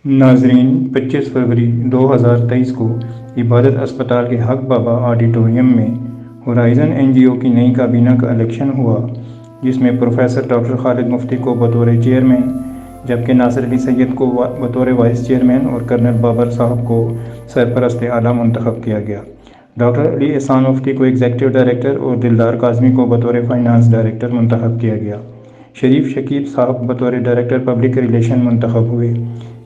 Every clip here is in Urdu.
ناظرین، 25 فروری 2023 کو عبادت اسپتال کے حق بابا آڈیٹوریم میں ہورائزن این جی او کی نئی کابینہ کا الیکشن ہوا، جس میں پروفیسر ڈاکٹر خالد مفتی کو بطور چیئرمین، جبکہ ناصر علی سید کو بطور وائس چیئرمین اور کرنل بابر صاحب کو سرپرست اعلیٰ منتخب کیا گیا۔ ڈاکٹر علی احسان مفتی کو ایگزیکٹو ڈائریکٹر اور دلدار کاظمی کو بطور فائنانس ڈائریکٹر منتخب کیا گیا۔ شریف شکیب صاحب بطور ڈائریکٹر پبلک ریلیشن منتخب ہوئے۔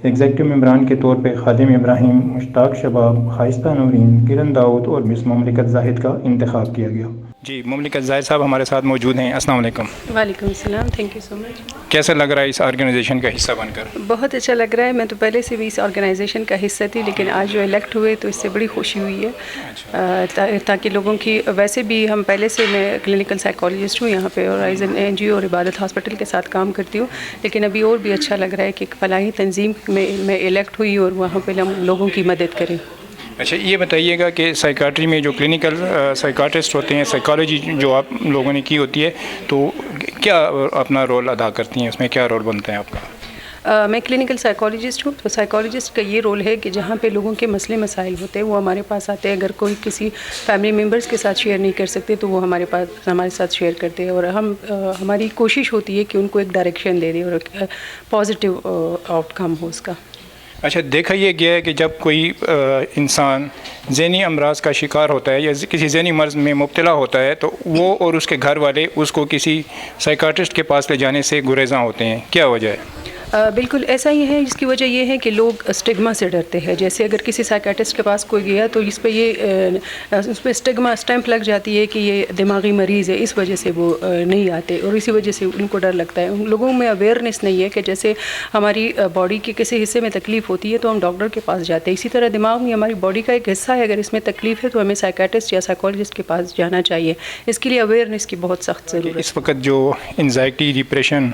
ایگزیکٹو ممبران کے طور پہ خادم ابراہیم، مشتاق شباب، خائستہ نورین، کرن داؤد اور مس مملکت زاہد کا انتخاب کیا گیا۔ جی، مملکت زاہد صاحب ہمارے ساتھ موجود ہیں۔ السلام علیکم۔ وعلیکم السلام، تھینک یو سو مچ۔ کیسا لگ رہا ہے اس آرگنائزیشن کا حصہ بن کر؟ بہت اچھا لگ رہا ہے۔ میں تو پہلے سے بھی اس آرگنائزیشن کا حصہ تھی، لیکن آج جو الیکٹ ہوئے تو اس سے بڑی خوشی ہوئی ہے، تاکہ لوگوں کی، ویسے بھی ہم پہلے سے، میں کلینکل سائیکالوجسٹ ہوں یہاں پہ، ہورائزن این جی او اور عبادت ہاسپٹل کے ساتھ کام کرتی ہوں، لیکن ابھی اور بھی اچھا لگ رہا ہے کہ ایک فلاحی تنظیم میں الیکٹ ہوئی اور وہاں پہ ہم لوگوں کی مدد کریں۔ اچھا، یہ بتائیے گا کہ سائیکاٹری میں جو کلینکل سائیکاٹرسٹ ہوتے ہیں، سائیکالوجی جو آپ لوگوں نے کی ہوتی ہے، تو کیا اپنا رول ادا کرتی ہیں؟ اس میں کیا رول بنتا ہے آپ کا؟ میں کلینکل سائیکالوجسٹ ہوں، تو سائیکالوجسٹ کا یہ رول ہے کہ جہاں پہ لوگوں کے مسئلے مسائل ہوتے ہیں وہ ہمارے پاس آتے ہیں۔ اگر کوئی کسی فیملی ممبرس کے ساتھ شیئر نہیں کر سکتے تو وہ ہمارے ساتھ شیئر کرتے ہیں، اور ہماری کوشش ہوتی ہے کہ ان کو ایک ڈائریکشن دے دیں اور ایک پازیٹیو آؤٹ کم ہو اس کا۔ اچھا، دیکھا یہ گیا ہے کہ جب کوئی انسان ذہنی امراض کا شکار ہوتا ہے یا کسی ذہنی مرض میں مبتلا ہوتا ہے تو وہ اور اس کے گھر والے اس کو کسی سائیکاٹرسٹ کے پاس لے جانے سے گریزاں ہوتے ہیں، کیا وجہ ہے؟ بالکل ایسا ہی ہے۔ اس کی وجہ یہ ہے کہ لوگ اسٹگما سے ڈرتے ہیں۔ جیسے اگر کسی سائیکاٹرسٹ کے پاس کوئی گیا تو اس پہ اسٹگما اسٹیمپ لگ جاتی ہے کہ یہ دماغی مریض ہے، اس وجہ سے وہ نہیں آتے، اور اسی وجہ سے ان کو ڈر لگتا ہے۔ ان لوگوں میں اویئرنیس نہیں ہے کہ جیسے ہماری باڈی کے کسی حصے میں تکلیف ہوتی ہے تو ہم ڈاکٹر کے پاس جاتے ہیں، اسی طرح دماغ میں ہماری باڈی کا ایک حصہ ہے، اگر اس میں تکلیف ہے تو ہمیں سائیکاٹرسٹ یا سائیکالوجسٹ کے پاس جانا چاہیے۔ اس کے لیے اویئرنیس کی بہت سخت ضرورت ہے۔ اس وقت جو انزائٹی، ڈپریشن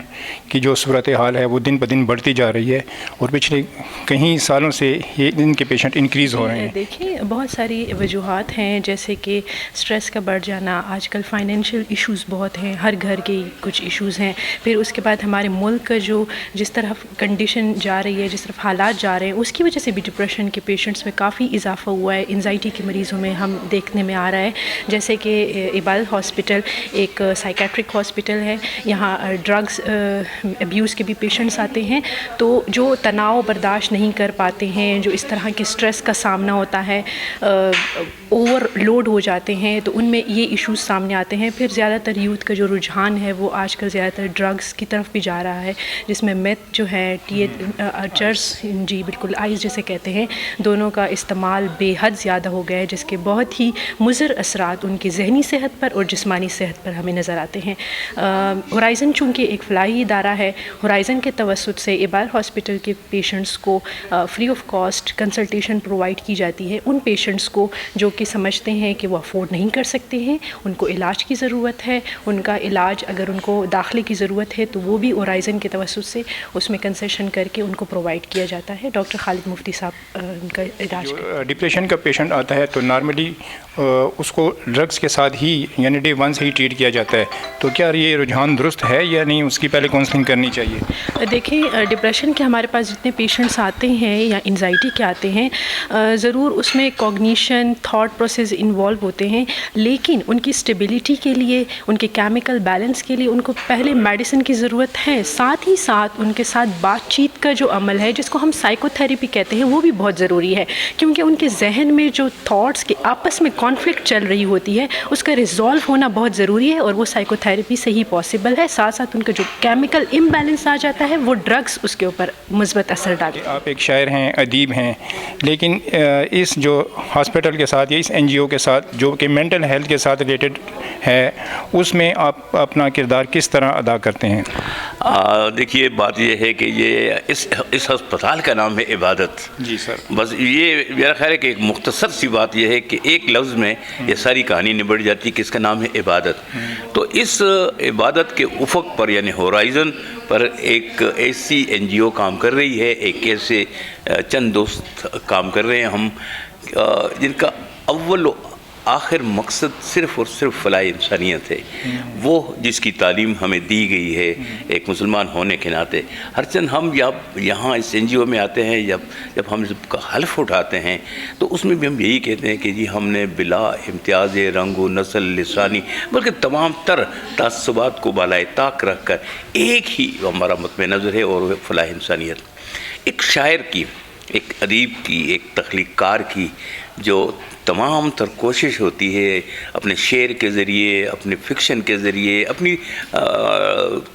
کی جو صورتحال ہے وہ دن بدن بڑھتی جا رہی ہے، اور پچھلے کئی سالوں سے یہ ان کے پیشنٹ انکریز ہو رہے ہیں۔ دیکھیں، بہت ساری وجوہات ہیں، جیسے کہ سٹریس کا بڑھ جانا، آج کل فائنینشیل ایشوز بہت ہیں، ہر گھر کے کچھ ایشوز ہیں، پھر اس کے بعد ہمارے ملک کا جو جس طرح کنڈیشن جا رہی ہے، جس طرح حالات جا رہے ہیں، اس کی وجہ سے بھی ڈپریشن کے پیشنٹس میں کافی اضافہ ہوا ہے، انزائٹی کے مریضوں میں ہم دیکھنے میں آ رہا ہے۔ جیسے کہ عبادت ہاسپٹل ایک سائیکیٹرک ہاسپٹل ہے، یہاں ڈرگس ابیوز کے بھی پیشنٹس آتے ہیں، تو جو تناؤ برداشت نہیں کر پاتے ہیں، جو اس طرح کے سٹریس کا سامنا ہوتا ہے، اوور لوڈ ہو جاتے ہیں، تو ان میں یہ ایشوز سامنے آتے ہیں۔ پھر زیادہ تر یوتھ کا جو رجحان ہے وہ آج کل زیادہ تر ڈرگس کی طرف بھی جا رہا ہے، جس میں میتھ جو ہے، چرس، جی بالکل، آئس جیسے کہتے ہیں، دونوں کا استعمال بے حد زیادہ ہو گیا ہے، جس کے بہت ہی مضر اثرات ان کی ذہنی صحت پر اور جسمانی صحت پر ہمیں نظر آتے ہیں۔ ہورائزن چونکہ ایک فلاحی ادارہ ہے، ہورائزن کے توسط سے عبادت ہاسپٹل کے پیشنٹس کو free of cost consultation provide کی جاتی ہے۔ ان پیشنٹس کو جو کہ سمجھتے ہیں کہ وہ افورڈ نہیں کر سکتے ہیں، ان کو علاج کی ضرورت ہے، ان کا علاج اگر ان کو داخلے کی ضرورت ہے تو وہ بھی ہورائزن کے توسط سے اس میں کنسیشن کر کے ان کو پرووائڈ کیا جاتا ہے۔ ڈاکٹر خالد مفتی صاحب ان کا علاج جو ڈپریشن کا پیشنٹ آتا ہے تو نارملی اس کو ڈرگس کے ساتھ ہی، یعنی ڈے 1 سے ہی ٹریٹ کیا جاتا ہے، تو کیا یہ رجحان درست ہے یا نہیں؟ اس کی پہلے کاؤنسلنگ کرنی چاہیے؟ دیکھیں، ڈپریشن کے ہمارے پاس جتنے پیشنٹس آتے ہیں یا انزائٹی کے آتے ہیں، ضرور اس میں کوگنیشن، تھاٹ پروسیس انوالو ہوتے ہیں، لیکن ان کی اسٹیبلٹی کے لیے، ان کے کیمیکل بیلنس کے لیے ان کو پہلے میڈیسن کی ضرورت ہے، ساتھ ہی ساتھ ان کے ساتھ بات چیت کا جو عمل ہے، جس کو ہم سائیکو تھیراپی کہتے ہیں، وہ بھی بہت ضروری ہے، کیونکہ ان کے ذہن میں جو تھاٹس کے آپس میں کانفلکٹ چل رہی ہوتی ہے اس کا ریزالو ہونا بہت ضروری ہے، اور وہ سائیکو تھیراپی سے ہی پاسبل ہے۔ ساتھ ساتھ ان کا جو کیمیکل امبیلنس آ جاتا ہے وہ ڈرگس اس کے اوپر مثبت اثر ڈالتے ہیں۔ آپ ایک شاعر ہیں، ادیب ہیں، لیکن اس جو ہاسپٹل کے ساتھ یا اس این جی او کے ساتھ جو کہ مینٹل ہیلتھ کے ساتھ ریلیٹڈ ہے، اس میں آپ اپنا کردار کس طرح ادا کرتے ہیں؟ دیکھیے، بات یہ ہے کہ یہ اس ہسپتال کا نام ہے عبادت۔ جی سر۔ بس یہ میرا خیال ہے کہ ایک مختصر سی بات یہ ہے کہ ایک لفظ میں یہ ساری کہانی نبٹ جاتی ہے کہ اس کا نام ہے عبادت۔ تو اس عبادت کے افق پر، یعنی ہورائزن پر، ایک ایسی این جی او کام کر رہی ہے، ایک ایسے چند دوست کام کر رہے ہیں ہم، جن کا اول آخر مقصد صرف اور صرف فلاح انسانیت ہے، وہ جس کی تعلیم ہمیں دی گئی ہے ایک مسلمان ہونے کے ناطے. ہرچند ہم یہاں اس این جی او میں آتے ہیں، جب ہم اس کا حلف اٹھاتے ہیں تو اس میں بھی ہم یہی کہتے ہیں کہ جی ہم نے بلا امتیاز رنگ و نسل لسانی بلکہ تمام تر تعصبات کو بالائے طاق رکھ کر ایک ہی ہمارا مطمع نظر ہے، اور وہ فلاح انسانیت. ایک شاعر کی، ایک ادیب کی، ایک تخلیق کار کی جو تمام تر کوشش ہوتی ہے اپنے شعر کے ذریعے، اپنے فکشن کے ذریعے، اپنی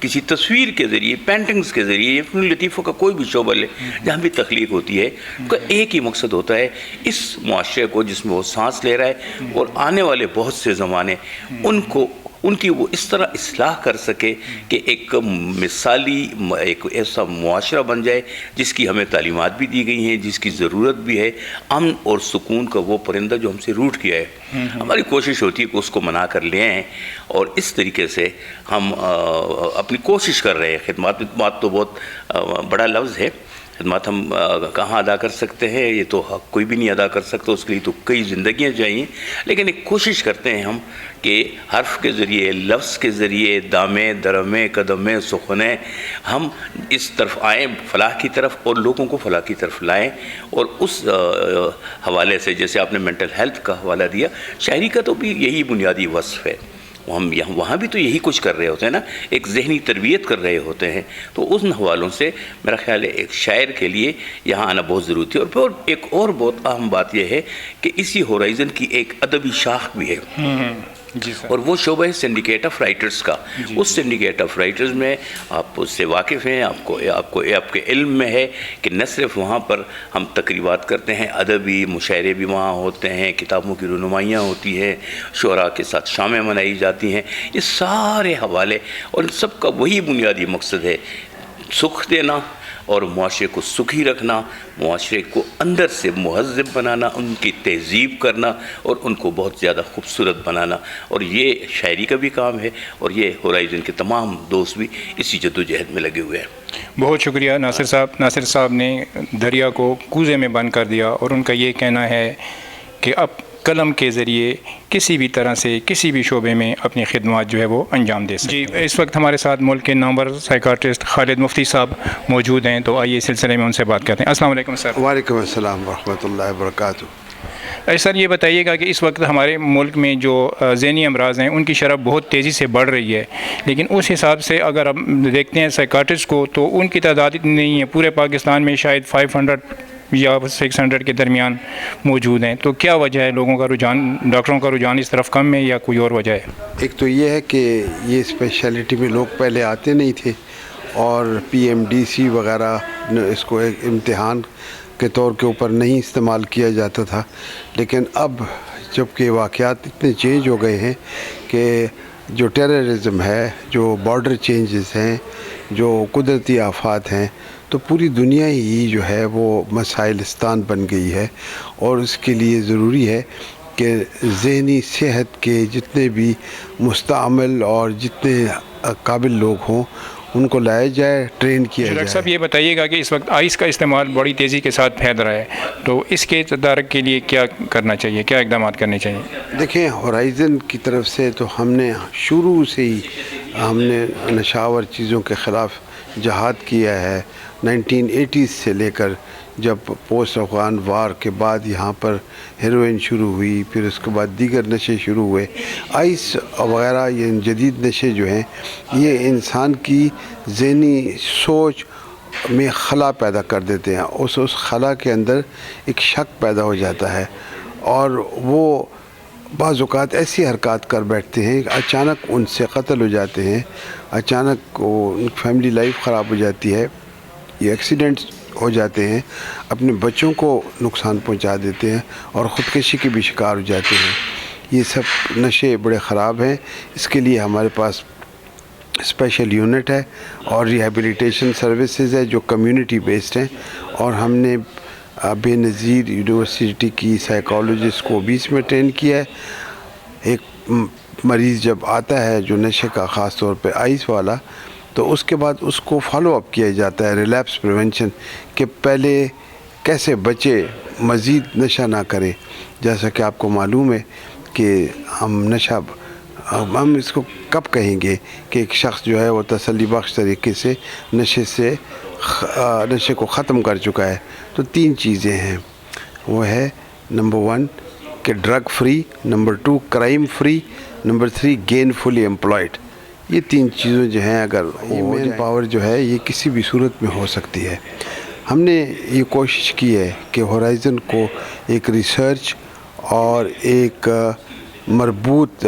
کسی تصویر کے ذریعے، پینٹنگز کے ذریعے، اپنے لطیفوں کا کوئی بھی شعبہ لے جہاں بھی تخلیق ہوتی ہے، اس کا ایک ہی مقصد ہوتا ہے اس معاشرے کو جس میں وہ سانس لے رہا ہے اور آنے والے بہت سے زمانے ان کی وہ اس طرح اصلاح کر سکے کہ ایک مثالی ایک ایسا معاشرہ بن جائے جس کی ہمیں تعلیمات بھی دی گئی ہیں، جس کی ضرورت بھی ہے. امن اور سکون کا وہ پرندہ جو ہم سے روٹ گیا ہے، ہماری کوشش ہوتی ہے کہ اس کو منا کر لے آئیں، اور اس طریقے سے ہم اپنی کوشش کر رہے ہیں. خدمات تو بہت بڑا لفظ ہے، خدمات ہم کہاں ادا کر سکتے ہیں، یہ تو حق کوئی بھی نہیں ادا کر سکتا، اس کے لیے تو کئی زندگیاں چاہیے. لیکن ایک کوشش کرتے ہیں ہم کہ حرف کے ذریعے، لفظ کے ذریعے، دامیں درمیں قدمیں سخنیں ہم اس طرف آئیں، فلاح کی طرف، اور لوگوں کو فلاح کی طرف لائیں. اور اس حوالے سے جیسے آپ نے مینٹل ہیلتھ کا حوالہ دیا، شاعری کا تو بھی یہی بنیادی وصف ہے. ہم وہاں بھی تو یہی کچھ کر رہے ہوتے ہیں نا، ایک ذہنی تربیت کر رہے ہوتے ہیں. تو ان حوالوں سے میرا خیال ہے ایک شاعر کے لیے یہاں آنا بہت ضروری ہے. اور پھر ایک اور بہت اہم بات یہ ہے کہ اسی ہورائزن کی ایک ادبی شاخ بھی ہے، جی سر. اور وہ شعبہ ہے سنڈیکیٹ آف رائٹرز کا. اس سنڈیکیٹ آف رائٹرز میں آپ اس سے واقف ہیں، آپ کے علم میں ہے کہ نہ صرف وہاں پر ہم تقریبات کرتے ہیں، ادبی مشاعرے بھی وہاں ہوتے ہیں، کتابوں کی رونمائیاں ہوتی ہیں، شعراء کے ساتھ شامیں منائی جاتی ہیں. یہ سارے حوالے اور ان سب کا وہی بنیادی مقصد ہے، سکھ دینا اور معاشرے کو سکھی رکھنا، معاشرے کو اندر سے مہذب بنانا، ان کی تہذیب کرنا اور ان کو بہت زیادہ خوبصورت بنانا. اور یہ شاعری کا بھی کام ہے، اور یہ ہورائزن کے تمام دوست بھی اسی جدوجہد میں لگے ہوئے ہیں. بہت شکریہ ناصر صاحب. ناصر صاحب نے دریا کو کوزے میں بند کر دیا، اور ان کا یہ کہنا ہے کہ اب قلم کے ذریعے کسی بھی طرح سے کسی بھی شعبے میں اپنی خدمات جو ہے وہ انجام دے سکتے. جی اس وقت ہمارے ساتھ ملک کے نامور سائیکاٹرسٹ خالد مفتی صاحب موجود ہیں، تو آئیے اس سلسلے میں ان سے بات کرتے ہیں. السلام علیکم سر. وعلیکم السلام ورحمۃ اللہ وبرکاتہ. سر یہ بتائیے گا کہ اس وقت ہمارے ملک میں جو ذہنی امراض ہیں ان کی شرح بہت تیزی سے بڑھ رہی ہے، لیکن اس حساب سے اگر ہم دیکھتے ہیں سائیکاٹرسٹ کو تو ان کی تعداد اتنی نہیں ہے. پورے پاکستان میں شاید 500 یا 600 کے درمیان موجود ہیں. تو کیا وجہ ہے لوگوں کا رجحان، ڈاکٹروں کا رجحان اس طرف کم ہے، یا کوئی اور وجہ ہے؟ ایک تو یہ ہے کہ یہ اسپیشلٹی میں لوگ پہلے آتے نہیں تھے، اور PMDC وغیرہ اس کو ایک امتحان کے طور کے اوپر نہیں استعمال کیا جاتا تھا. لیکن اب جب کہ واقعات اتنے چینج ہو گئے ہیں کہ جو ٹیررزم ہے، جو بارڈر چینجز ہیں، جو قدرتی آفات ہیں، تو پوری دنیا ہی جو ہے وہ مسائلستان بن گئی ہے. اور اس کے لیے ضروری ہے کہ ذہنی صحت کے جتنے بھی مستعمل اور جتنے قابل لوگ ہوں ان کو لایا جائے، ٹرین کیا جائے. ڈاکٹر صاحب یہ بتائیے گا کہ اس وقت آئس کا استعمال بڑی تیزی کے ساتھ پھیل رہا ہے، تو اس کے تدارک کے لیے کیا کرنا چاہیے، کیا اقدامات کرنے چاہیے؟ دیکھیں، ہورائزن کی طرف سے تو ہم نے شروع سے ہی نشاور چیزوں کے خلاف جہاد کیا ہے. 1980s سے لے کر جب پوسٹ افغان وار کے بعد یہاں پر ہیروئن شروع ہوئی، پھر اس کے بعد دیگر نشے شروع ہوئے. آئس وغیرہ یہ جدید نشے جو ہیں یہ انسان کی ذہنی سوچ میں خلا پیدا کر دیتے ہیں. اس خلا کے اندر ایک شک پیدا ہو جاتا ہے، اور وہ بعض اوقات ایسی حرکات کر بیٹھتے ہیں، اچانک ان سے قتل ہو جاتے ہیں، اچانک ان فیملی لائف خراب ہو جاتی ہے، یہ ایکسیڈنٹس ہو جاتے ہیں، اپنے بچوں کو نقصان پہنچا دیتے ہیں، اور خودکشی کے بھی شکار ہو جاتے ہیں. یہ سب نشے بڑے خراب ہیں. اس کے لیے ہمارے پاس اسپیشل یونٹ ہے اور ریہیبلیٹیشن سروسز ہے جو کمیونٹی بیسڈ ہیں. اور ہم نے بے نظیر یونیورسٹی کی سائیکالوجسٹ کو 20 میں ٹرین کیا ہے. ایک مریض جب آتا ہے جو نشے کا، خاص طور پہ آئس والا، تو اس کے بعد اس کو فالو اپ کیا جاتا ہے، ریلیپس پریونشن، کہ پہلے کیسے بچے مزید نشہ نہ کریں. جیسا کہ آپ کو معلوم ہے کہ ہم اس کو کب کہیں گے کہ ایک شخص جو ہے وہ تسلی بخش طریقے سے نشے کو ختم کر چکا ہے. تو 3 چیزیں ہیں، وہ ہے نمبر 1 کہ drug free, number 2 crime free, number 3 gainfully employed امپلائڈ. یہ 3 چیزیں جو ہیں اگر مین پاور جو ہے یہ کسی بھی صورت میں ہو سکتی ہے. ہم نے یہ کوشش کی ہے کہ ہورائزن کو ایک ریسرچ اور ایک مربوط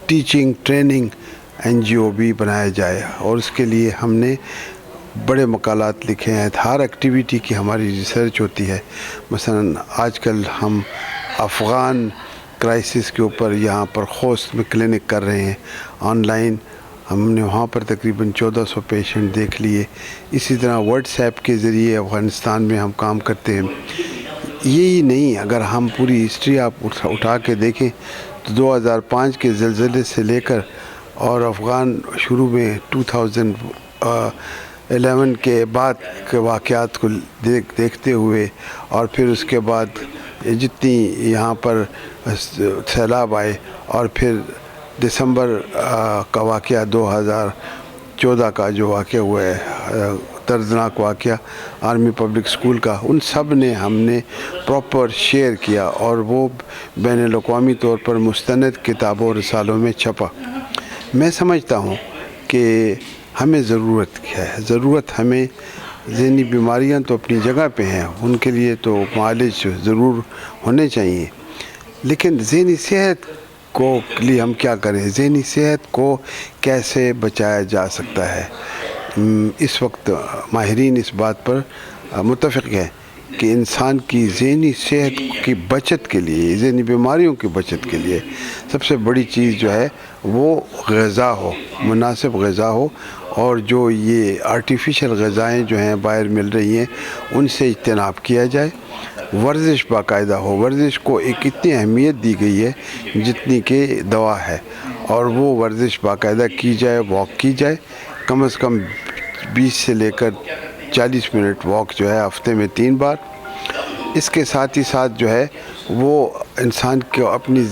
ٹیچنگ ٹریننگ NGO بھی بنایا جائے، اور اس کے لیے ہم نے بڑے مقالات لکھے ہیں. ہر ایکٹیویٹی کی ہماری ریسرچ ہوتی ہے. مثلا آج کل ہم افغان کرائسس کے اوپر یہاں پر خوست میں کلینک کر رہے ہیں آن لائن. ہم نے وہاں پر تقریباً 1400 پیشنٹ دیکھ لیے. اسی طرح واٹس ایپ کے ذریعے افغانستان میں ہم کام کرتے ہیں. یہی نہیں، اگر ہم پوری ہسٹری آپ اٹھا کے دیکھیں تو 2005 کے زلزلے سے لے کر اور افغان شروع میں 2011 کے بعد کے واقعات کو دیکھتے ہوئے، اور پھر اس کے بعد جتنی یہاں پر سیلاب آئے، اور پھر دسمبر کا واقعہ 2014 کا جو واقعہ ہوا ہے، دردناک واقعہ آرمی پبلک اسکول کا، ان سب نے ہم نے پراپر شیئر کیا، اور وہ بین الاقوامی طور پر مستند کتابوں اور رسالوں میں چھپا. میں سمجھتا ہوں کہ ہمیں ضرورت کیا ہے. ضرورت ہمیں ذہنی بیماریاں تو اپنی جگہ پہ ہیں، ان کے لیے تو معالج ضرور ہونے چاہیے، لیکن ذہنی صحت کو لیے ہم کیا کریں؟ ذہنی صحت کو کیسے بچایا جا سکتا ہے؟ اس وقت ماہرین اس بات پر متفق ہیں کہ انسان کی ذہنی صحت کی بچت کے لیے، ذہنی بیماریوں کی بچت کے لیے سب سے بڑی چیز جو ہے وہ غذا ہو، مناسب غذا ہو، اور جو یہ آرٹیفیشل غذائیں جو ہیں باہر مل رہی ہیں ان سے اجتناب کیا جائے. ورزش باقاعدہ ہو. ورزش کو ایک اتنی اہمیت دی گئی ہے جتنی کہ دوا ہے، اور وہ ورزش باقاعدہ کی جائے، واک کی جائے، کم از کم 20 سے لے کر 40 منٹ واک جو ہے ہفتے میں 3 بار. اس کے ساتھ ہی ساتھ جو ہے وہ انسان کو اپنی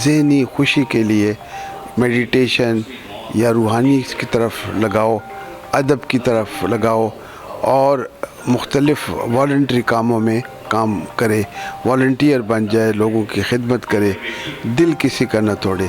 ذہنی خوشی کے لیے میڈیٹیشن یا روحانی کی طرف لگاؤ، ادب کی طرف لگاؤ، اور مختلف والنٹری کاموں میں کام کرے، والنٹیئر بن جائے، لوگوں کی خدمت کرے، دل کسی کا نہ توڑے.